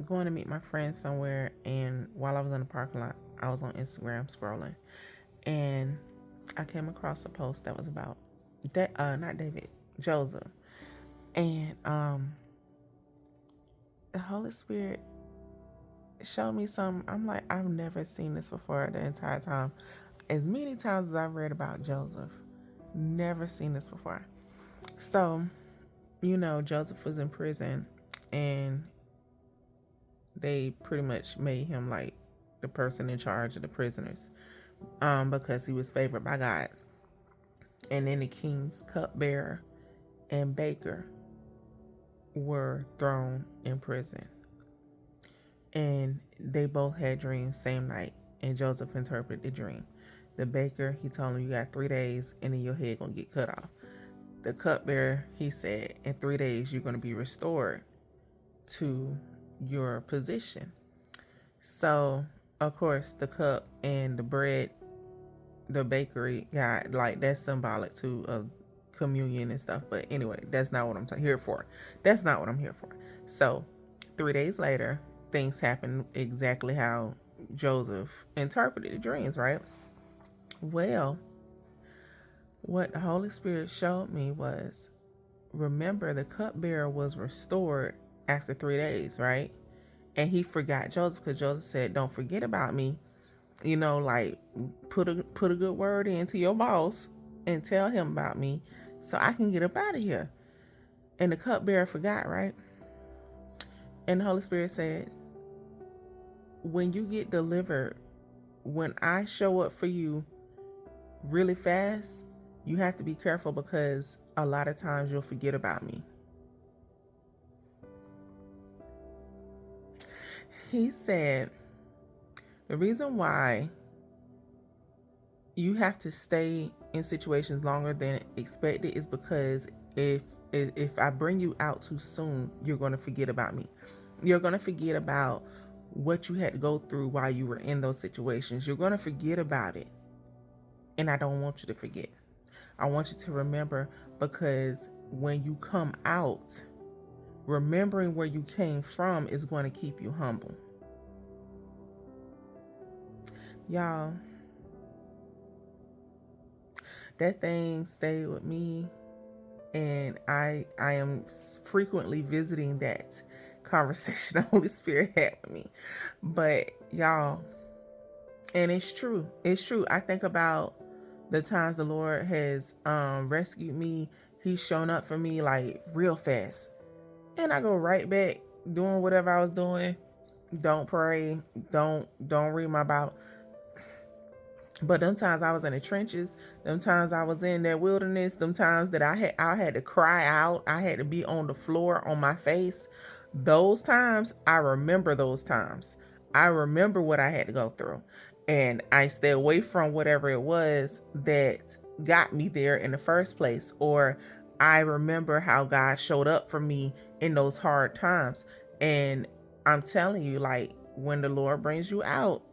going to meet my friend somewhere, and while I was in the parking lot, I was on Instagram scrolling, and I came across a post that was about not David, Joseph, and the Holy Spirit showed me something. I'm like, I've never seen this before the entire time. As many times as I've read about Joseph, never seen this before. So, Joseph was in prison, and they pretty much made him like the person in charge of the prisoners, because he was favored by God. And then the king's cupbearer and baker were thrown in prison, and they both had dreams same night, and Joseph interpreted the dream. The baker, he told him, you got 3 days and then your head gonna get cut off. The cupbearer, he said, in 3 days you're gonna be restored to your position. So of course the cup and the bread, the bakery got like, that's symbolic too of communion and stuff. But anyway, that's not what I'm here for. That's not what I'm here for. So 3 days later, things happen exactly how Joseph interpreted the dreams, right? Well, what the Holy Spirit showed me was, remember, the cupbearer was restored after 3 days, right? And he forgot Joseph, because Joseph said, don't forget about me. Like, put a good word into your boss and tell him about me so I can get up out of here. And the cupbearer forgot, right? And the Holy Spirit said, when you get delivered, when I show up for you really fast, you have to be careful, because a lot of times you'll forget about me. He said, the reason why you have to stay in situations longer than expected is because if I bring you out too soon, you're going to forget about me. You're going to forget about what you had to go through while you were in those situations. You're going to forget about it. And I don't want you to forget. I want you to remember, because when you come out, remembering where you came from is going to keep you humble. Y'all, that thing stayed with me, and I am frequently visiting that conversation the Holy Spirit had with me. But y'all, and it's true. It's true. I think about the times the Lord has rescued me. He's shown up for me like real fast. And I go right back doing whatever I was doing. Don't pray. Don't read my Bible. But them times I was in the trenches, them times I was in that wilderness, them times that I had to cry out, I had to be on the floor on my face. Those times, I remember those times. I remember what I had to go through. And I stay away from whatever it was that got me there in the first place. Or I remember how God showed up for me in those hard times. And I'm telling you, like, when the Lord brings you out,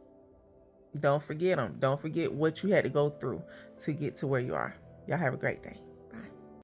don't forget them. Don't forget what you had to go through to get to where you are. Y'all have a great day.